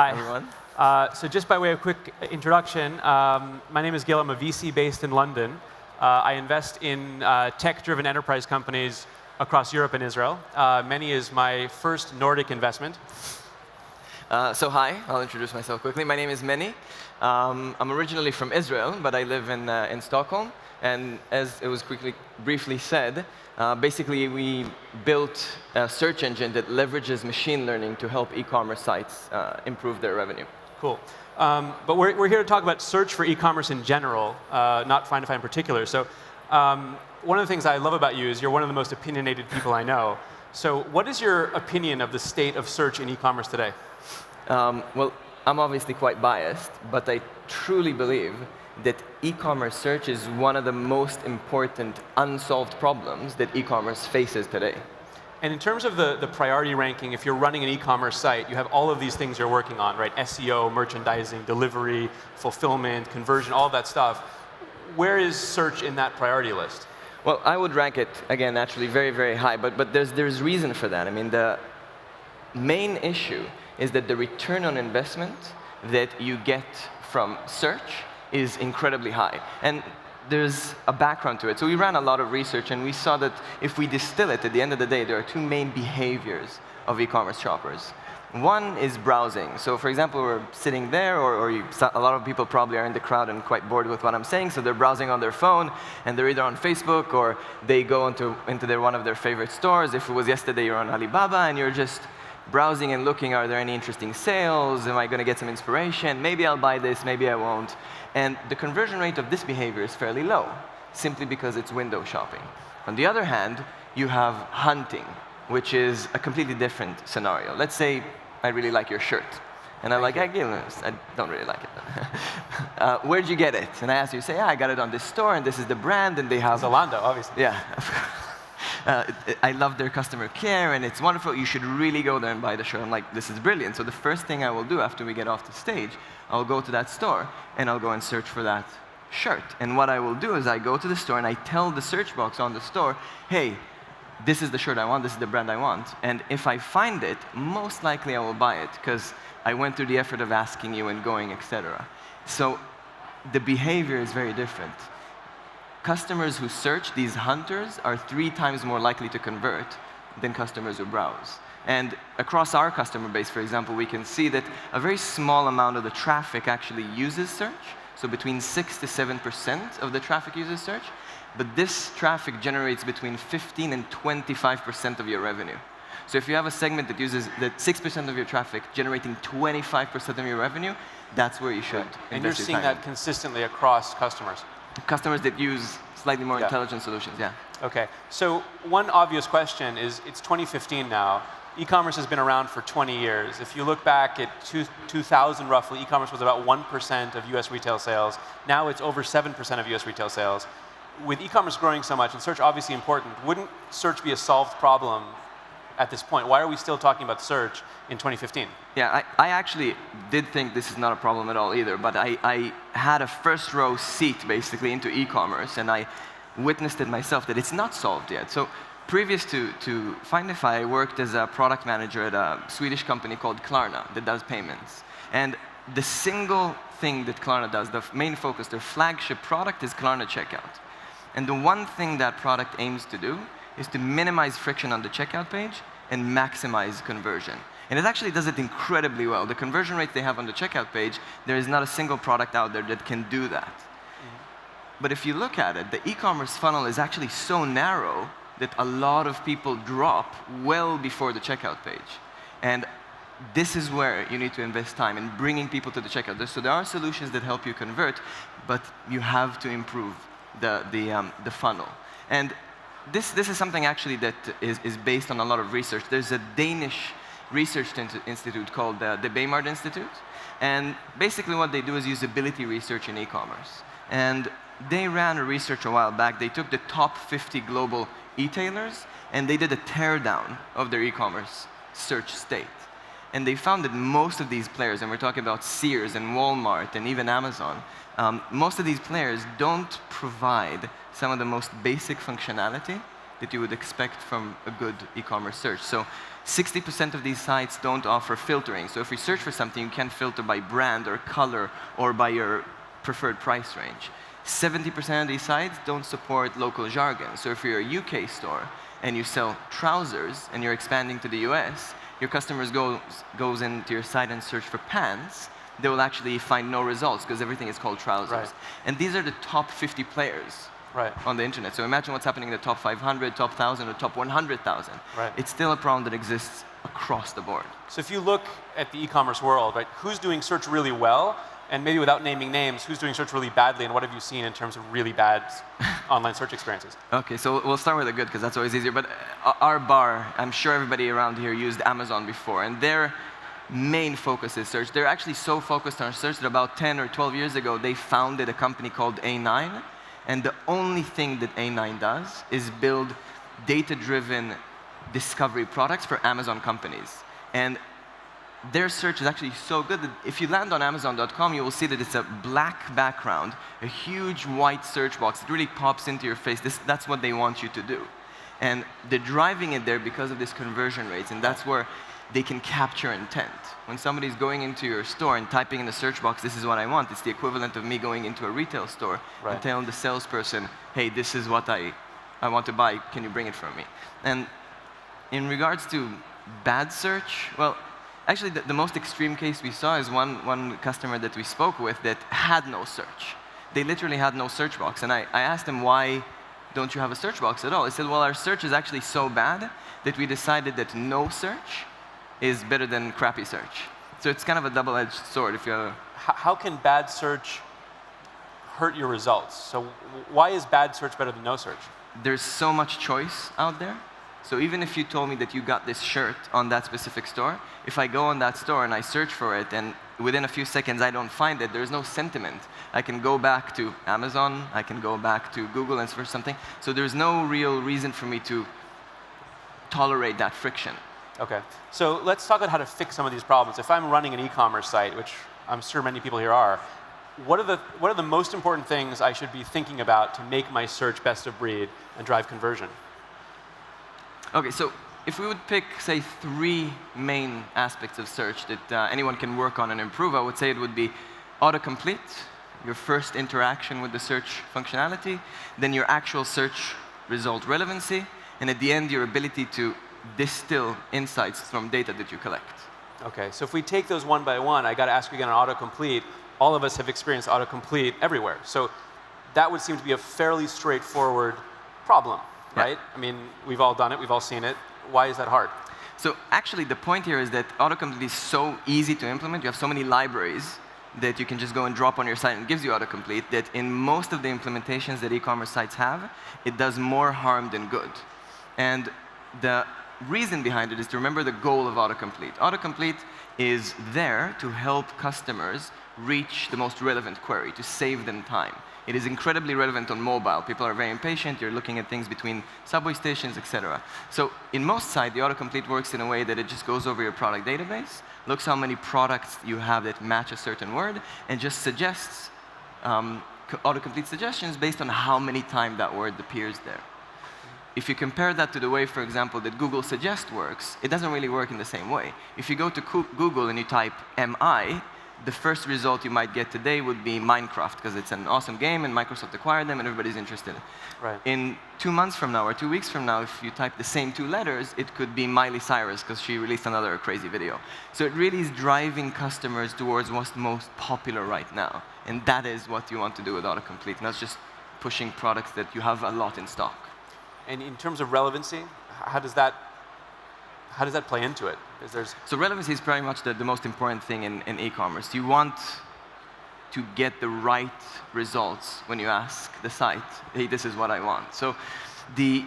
Hi, everyone. So just by way of quick introduction, my name is Gil. I'm a VC based in London. I invest in tech-driven enterprise companies across Europe and Israel. Meni is my first Nordic investment. So hi, I'll introduce myself quickly. My name is Meni. I'm originally from Israel, but I live in Stockholm. And as it was briefly said, basically we built a search engine that leverages machine learning to help e-commerce sites improve their revenue. Cool. But we're here to talk about search for e-commerce in general, not Findify in particular. So one of the things I love about you is you're one of the most opinionated people I know. So what is your opinion of the state of search in e-commerce today? Well, I'm obviously quite biased, but I truly believe that e-commerce search is one of the most important unsolved problems that e-commerce faces today. And in terms of the priority ranking, if you're running an e-commerce site, you have all of these things you're working on, right? SEO, merchandising, delivery, fulfillment, conversion, all of that stuff. Where is search in that priority list? Well, I would rank it, again, naturally very, very high, but there's reason for that. I mean, the main issue is that the return on investment that you get from search is incredibly high. And there's a background to it. So we ran a lot of research, and we saw that if we distill it, at the end of the day, there are two main behaviors of e-commerce shoppers. One is browsing. So for example, we're sitting there, or a lot of people probably are in the crowd and quite bored with what I'm saying, so they're browsing on their phone, and they're either on Facebook, or they go into one of their favorite stores. If it was yesterday, you're on Alibaba, and you're just browsing and looking, are there any interesting sales? Am I going to get some inspiration? Maybe I'll buy this, maybe I won't. And the conversion rate of this behavior is fairly low, simply because it's window shopping. On the other hand, you have hunting, which is a completely different scenario. Let's say I really like your shirt. And I'm like, I don't really like it. Where'd you get it? And I ask you, say, yeah, I got it on this store, and this is the brand, and they have... Zalando, obviously. Yeah. I love their customer care, and it's wonderful. You should really go there and buy the shirt. I'm like, this is brilliant. So the first thing I will do after we get off the stage, I'll go to that store, and I'll go and search for that shirt. And what I will do is I go to the store, and I tell the search box on the store, hey, this is the shirt I want, this is the brand I want. And if I find it, most likely I will buy it, because I went through the effort of asking you and going, etc. So the behavior is very different. Customers who search, these hunters, are 3 times more likely to convert than customers who browse. And across our customer base, for example, we can see that a very small amount of the traffic actually uses search. So between 6 to 7% of the traffic uses search. But this traffic generates between 15 and 25% of your revenue. So if you have a segment that uses that 6% of your traffic generating 25% of your revenue, that's where you should invest your time. And you're seeing that consistently across customers? Customers that use slightly more intelligent solutions, yeah. OK. So one obvious question is, it's 2015 now. E-commerce has been around for 20 years. If you look back at 2000, roughly, e-commerce was about 1% of US retail sales. Now it's over 7% of US retail sales. With e-commerce growing so much, and search obviously important, wouldn't search be a solved problem at this point? Why are we still talking about search in 2015? Yeah, I actually did think this is not a problem at all either, but I had a first row seat basically into e-commerce, and I witnessed it myself that it's not solved yet. So previous to Findify, I worked as a product manager at a Swedish company called Klarna that does payments. And the single thing that Klarna does, the main focus, their flagship product is Klarna Checkout. And the one thing that product aims to do is to minimize friction on the checkout page and maximize conversion. And it actually does it incredibly well. The conversion rate they have on the checkout page, there is not a single product out there that can do that. But if you look at it, the e-commerce funnel is actually so narrow that a lot of people drop well before the checkout page. And this is where you need to invest time in bringing people to the checkout. So there are solutions that help you convert, but you have to improve the funnel. And this is something actually that is based on a lot of research. There's a Danish research institute called the Baymard Institute. And basically what they do is usability research in e-commerce. And they ran a research a while back. They took the top 50 global e-tailers, and they did a teardown of their e-commerce search state. And they found that most of these players, and we're talking about Sears and Walmart and even Amazon, most of these players don't provide some of the most basic functionality that you would expect from a good e-commerce search. So 60% of these sites don't offer filtering. So if you search for something, you can't filter by brand or color or by your preferred price range. 70% of these sites don't support local jargon. So if you're a UK store and you sell trousers and you're expanding to the US, your customers goes into your site and search for pants, they will actually find no results because everything is called trousers. Right. And these are the top 50 players on the internet. So imagine what's happening in the top 500, top 1,000, or top 100,000. Right. It's still a problem that exists across the board. So if you look at the e-commerce world, right, who's doing search really well? And maybe without naming names, who's doing search really badly, and what have you seen in terms of really bad online search experiences? Okay, so we'll start with the good, because that's always easier. But our bar, I'm sure everybody around here used Amazon before, and their main focus is search. They're actually so focused on search that about 10 or 12 years ago, they founded a company called A9, and the only thing that A9 does is build data-driven discovery products for Amazon companies. And their search is actually so good that if you land on Amazon.com, you will see that it's a black background, a huge white search box. It really pops into your face. That's what they want you to do. And they're driving it there because of this conversion rates, and that's where they can capture intent. When somebody's going into your store and typing in the search box, this is what I want, it's the equivalent of me going into a retail store and telling the salesperson, hey, this is what I want to buy, can you bring it for me? And in regards to bad search, well, actually, the most extreme case we saw is one customer that we spoke with that had no search. They literally had no search box. And I asked them, why don't you have a search box at all? He said, well, our search is actually so bad that we decided that no search is better than crappy search. So it's kind of a double-edged sword. How can bad search hurt your results? So why is bad search better than no search? There's so much choice out there. So even if you told me that you got this shirt on that specific store, if I go on that store and I search for it and within a few seconds I don't find it, there's no sentiment. I can go back to Amazon, I can go back to Google and search something. So there's no real reason for me to tolerate that friction. Okay, so let's talk about how to fix some of these problems. If I'm running an e-commerce site, which I'm sure many people here are, what are the most important things I should be thinking about to make my search best of breed and drive conversion? Okay, so if we would pick, say, 3 main aspects of search that anyone can work on and improve, I would say it would be autocomplete, your first interaction with the search functionality, then your actual search result relevancy, and at the end, your ability to distill insights from data that you collect. Okay, so if we take those one by one, I got to ask you again on autocomplete. All of us have experienced autocomplete everywhere. So that would seem to be a fairly straightforward problem, right? I mean, we've all done it, we've all seen it. Why is that hard? So actually, the point here is that autocomplete is so easy to implement. You have so many libraries that you can just go and drop on your site and it gives you autocomplete that in most of the implementations that e-commerce sites have, it does more harm than good. And the reason behind it is to remember the goal of autocomplete. Autocomplete is there to help customers reach the most relevant query, to save them time. It is incredibly relevant on mobile. People are very impatient. You're looking at things between subway stations, etc. So in most sites, the autocomplete works in a way that it just goes over your product database, looks how many products you have that match a certain word, and just suggests autocomplete suggestions based on how many times that word appears there. If you compare that to the way, for example, that Google Suggest works, it doesn't really work in the same way. If you go to Google and you type MI, the first result you might get today would be Minecraft, because it's an awesome game and Microsoft acquired them and everybody's interested. Right. In 2 months from now or 2 weeks from now, if you type the same 2 letters, it could be Miley Cyrus, because she released another crazy video. So it really is driving customers towards what's most popular right now. And that is what you want to do with autocomplete, not just pushing products that you have a lot in stock. And in terms of relevancy, how does that play into it? So relevancy is pretty much the most important thing in e-commerce. You want to get the right results when you ask the site, hey, this is what I want. So the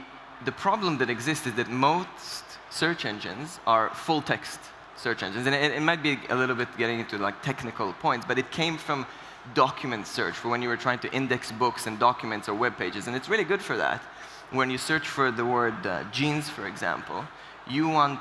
problem that exists is that most search engines are full text search engines. And it might be a little bit getting into like technical points, but it came from document search for when you were trying to index books and documents or web pages. And it's really good for that. When you search for the word jeans, for example, you want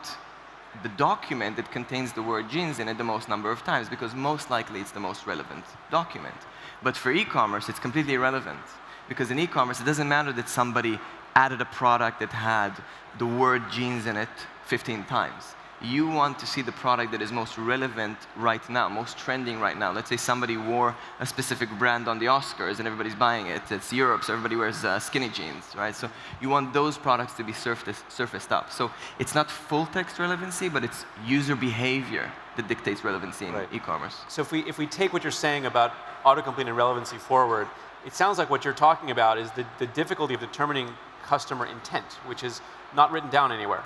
the document that contains the word jeans in it the most number of times, because most likely it's the most relevant document. But for e-commerce, it's completely irrelevant, because in e-commerce, it doesn't matter that somebody added a product that had the word jeans in it 15 times. You want to see the product that is most relevant right now, most trending right now. Let's say somebody wore a specific brand on the Oscars and everybody's buying it. It's Europe, so everybody wears skinny jeans, right? So you want those products to be surfaced up. So it's not full text relevancy, but it's user behavior that dictates relevancy in e-commerce. So if we take what you're saying about autocomplete and relevancy forward, it sounds like what you're talking about is the difficulty of determining customer intent, which is not written down anywhere,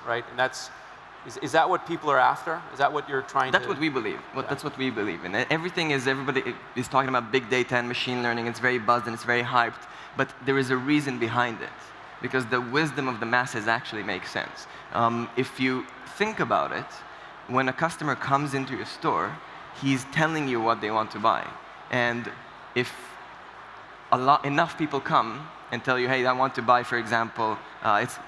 right? And is that what people are after? Is that what you're trying to... That's what we believe. That's what we believe in. Everybody is talking about big data and machine learning. It's very buzzed and it's very hyped. But there is a reason behind it. Because the wisdom of the masses actually makes sense. If you think about it, when a customer comes into your store, he's telling you what they want to buy. And if enough people come and tell you, hey, I want to buy, for example,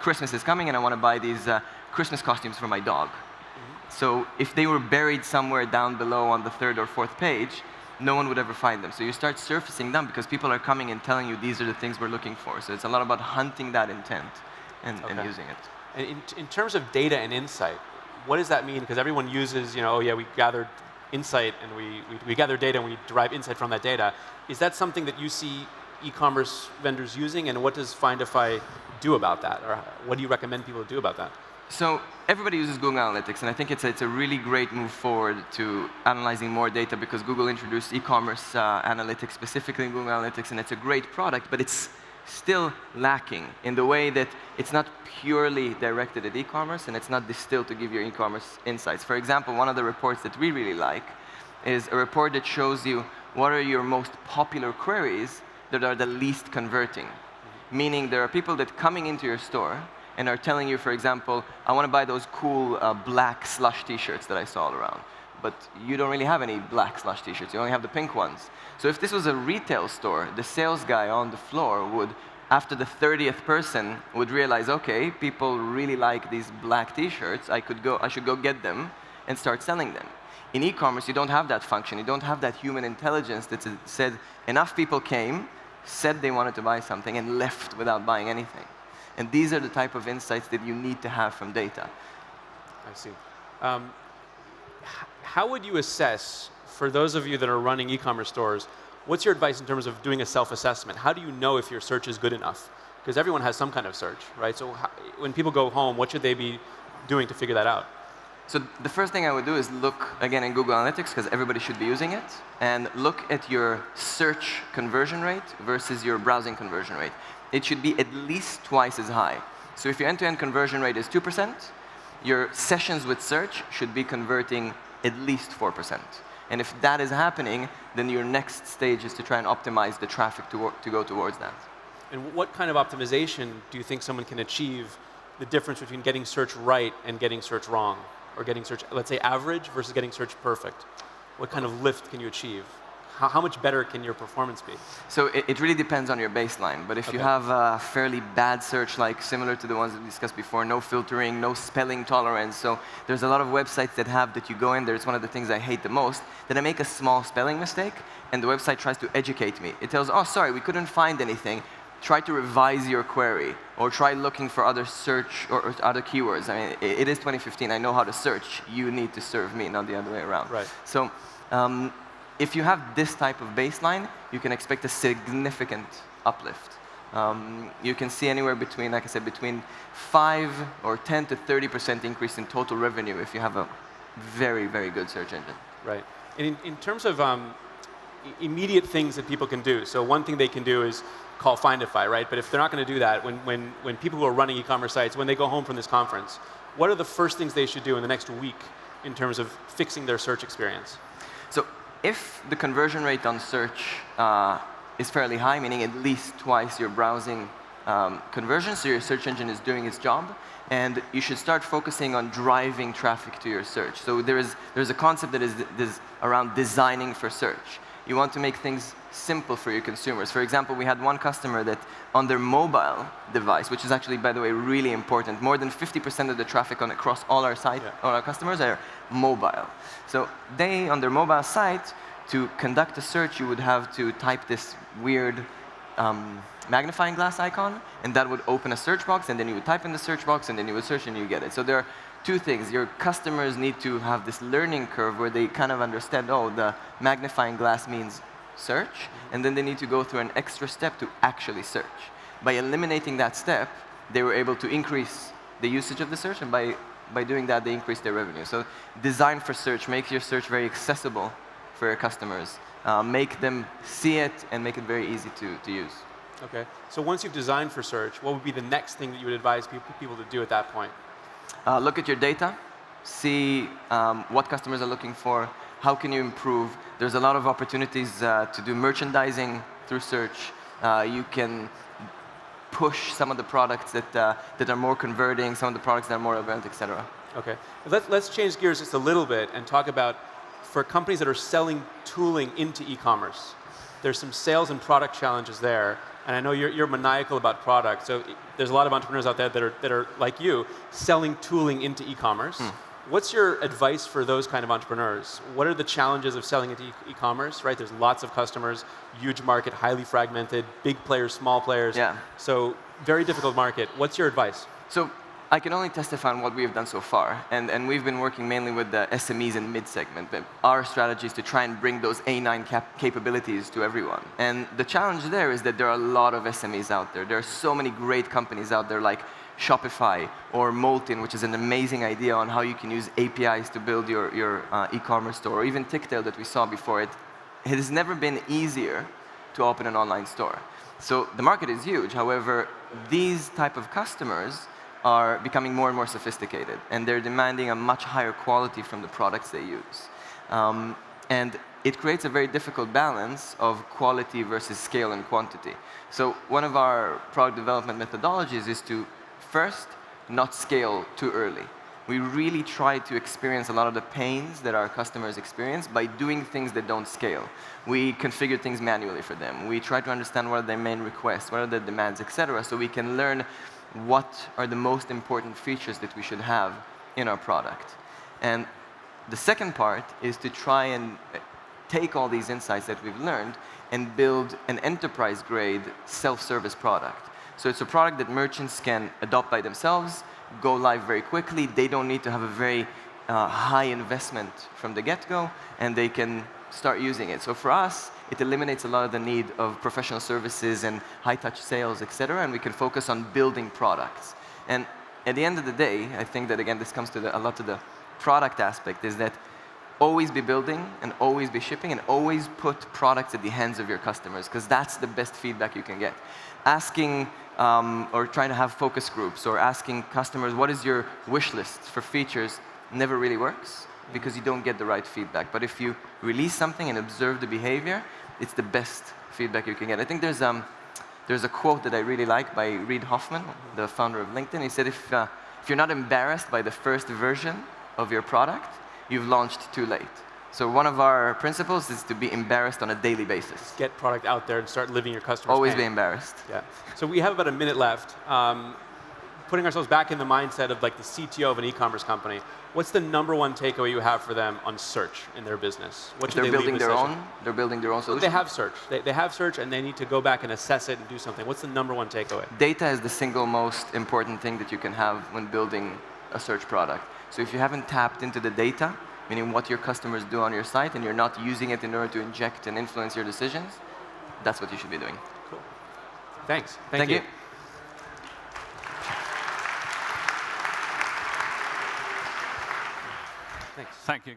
Christmas is coming and I want to buy these Christmas costumes for my dog. So if they were buried somewhere down below on the 3rd or 4th page, no one would ever find them. So you start surfacing them because people are coming and telling you these are the things we're looking for. So it's a lot about hunting that intent and using it. And in terms of data and insight, what does that mean? Because everyone uses, oh yeah, we gathered insight and we gather data and we derive insight from that data. Is that something that you see e-commerce vendors using, and what does Findify do about that? Or what do you recommend people do about that? So everybody uses Google Analytics, and I think it's a really great move forward to analyzing more data because Google introduced e-commerce analytics, specifically in Google Analytics, and it's a great product, but it's still lacking in the way that it's not purely directed at e-commerce, and it's not distilled to give you e-commerce insights. For example, one of the reports that we really like is a report that shows you what are your most popular queries that are the least converting. Meaning there are people that coming into your store and are telling you, for example, I want to buy those cool black Slush t-shirts that I saw all around. But you don't really have any black Slush t-shirts. You only have the pink ones. So if this was a retail store, the sales guy on the floor would, after the 30th person, would realize, okay, people really like these black t-shirts. I should go get them and start selling them. In e-commerce, you don't have that function. You don't have that human intelligence that said enough people came, said they wanted to buy something, and left without buying anything. And these are the type of insights that you need to have from data. I see. How would you assess, for those of you that are running e-commerce stores, what's your advice in terms of doing a self-assessment? How do you know if your search is good enough? Because everyone has some kind of search, right? So when people go home, what should they be doing to figure that out? So the first thing I would do is look, again, in Google Analytics, because everybody should be using it, and look at your search conversion rate versus your browsing conversion rate. It should be at least twice as high. So if your end-to-end conversion rate is 2%, your sessions with search should be converting at least 4%. And if that is happening, then your next stage is to try and optimize the traffic to go towards that. And what kind of optimization do you think someone can achieve the difference between getting search right and getting search wrong? Or getting search, let's say, average versus getting search perfect? What kind of lift can you achieve? How much better can your performance be? So it really depends on your baseline. But if you have a fairly bad search, like similar to the ones we discussed before, no filtering, no spelling tolerance. So there's a lot of websites that you go in there. It's one of the things I hate the most, that I make a small spelling mistake, and the website tries to educate me. It tells, oh, sorry, we couldn't find anything. Try to revise your query, or try looking for other search or other keywords. I mean, it is 2015. I know how to search. You need to serve me, not the other way around. Right. So if you have this type of baseline, you can expect a significant uplift. You can see anywhere between, like I said, between 5 or 10 to 30% increase in total revenue if you have a very, very good search engine. Right. And in terms of immediate things that people can do, so one thing they can do is call Findify, right? But if they're not going to do that, when people who are running e-commerce sites, when they go home from this conference, what are the first things they should do in the next week in terms of fixing their search experience? So if the conversion rate on search is fairly high, meaning at least twice your browsing conversion, so your search engine is doing its job, and you should start focusing on driving traffic to your search. So there's a concept that is around designing for search. You want to make things simple for your consumers. For example, we had one customer that on their mobile device, which is actually, by the way, really important, more than 50% of the traffic across all our site, all our customers are mobile. So they, on their mobile site, to conduct a search, you would have to type this weird magnifying glass icon, and that would open a search box, and then you would type in the search box, and then you would search, and you get it. So there are two things. Your customers need to have this learning curve where they kind of understand, oh, the magnifying glass means search, and then they need to go through an extra step to actually search. By eliminating that step, they were able to increase the usage of the search, and by doing that, they increase their revenue. So design for search, make your search very accessible for your customers. Make them see it, and make it very easy to use. Okay. So once you've designed for search, what would be the next thing that you would advise people to do at that point? Look at your data, see what customers are looking for, how can you improve. There's a lot of opportunities to do merchandising through search. You can push some of the products that are more converting, some of the products that are more relevant, etc. Okay. Let's change gears just a little bit and talk about, for companies that are selling tooling into e-commerce, there's some sales and product challenges there. And I know you're maniacal about product, so there's a lot of entrepreneurs out there that are like you, selling tooling into e-commerce. What's your advice for those kind of entrepreneurs? What are the challenges of selling into e-commerce, right? There's lots of customers, huge market, highly fragmented, big players, small players. Yeah. So very difficult market. What's your advice? So I can only testify on what we have done so far, and we've been working mainly with the SMEs and mid-segment. But our strategy is to try and bring those A9 capabilities to everyone. And the challenge there is that there are a lot of SMEs out there. There are so many great companies out there like Shopify or Molten, which is an amazing idea on how you can use APIs to build your e-commerce store, or even Ticktail that we saw before. It has never been easier to open an online store. So the market is huge. However, these type of customers are becoming more and more sophisticated, and they're demanding a much higher quality from the products they use. And it creates a very difficult balance of quality versus scale and quantity. So one of our product development methodologies is to first not scale too early. We really try to experience a lot of the pains that our customers experience by doing things that don't scale. We configure things manually for them. We try to understand what are their main requests, what are their demands, etc., so we can learn what are the most important features that we should have in our product. And the second part is to try and take all these insights that we've learned and build an enterprise-grade self-service product. So it's a product that merchants can adopt by themselves, go live very quickly. They don't need to have a very high investment from the get-go, and they can start using it. So for us, it eliminates a lot of the need of professional services and high-touch sales, etc., and we can focus on building products. And at the end of the day, I think that, again, this comes to a lot to the product aspect, is that always be building and always be shipping and always put products at the hands of your customers, because that's the best feedback you can get. Asking or trying to have focus groups or asking customers, what is your wish list for features, never really works, because you don't get the right feedback. But if you release something and observe the behavior, it's the best feedback you can get. I think there's a quote that I really like by Reid Hoffman, the founder of LinkedIn. He said, if you're not embarrassed by the first version of your product, you've launched too late. So one of our principles is to be embarrassed on a daily basis. Get product out there and start living your customers' Always pain. be embarrassed. Yeah. So we have about a minute left. Putting ourselves back in the mindset of like the CTO of an e-commerce company, what's the number one takeaway you have for them on search in their business? What should They're they building leave their session? own. They're building their own solution. They have search. They have search, and they need to go back and assess it and do something. What's the number one takeaway? Data is the single most important thing that you can have when building a search product. So if you haven't tapped into the data, meaning what your customers do on your site, and you're not using it in order to inject and influence your decisions, that's what you should be doing. Cool. Thanks. Thank you. Thanks. Thank you.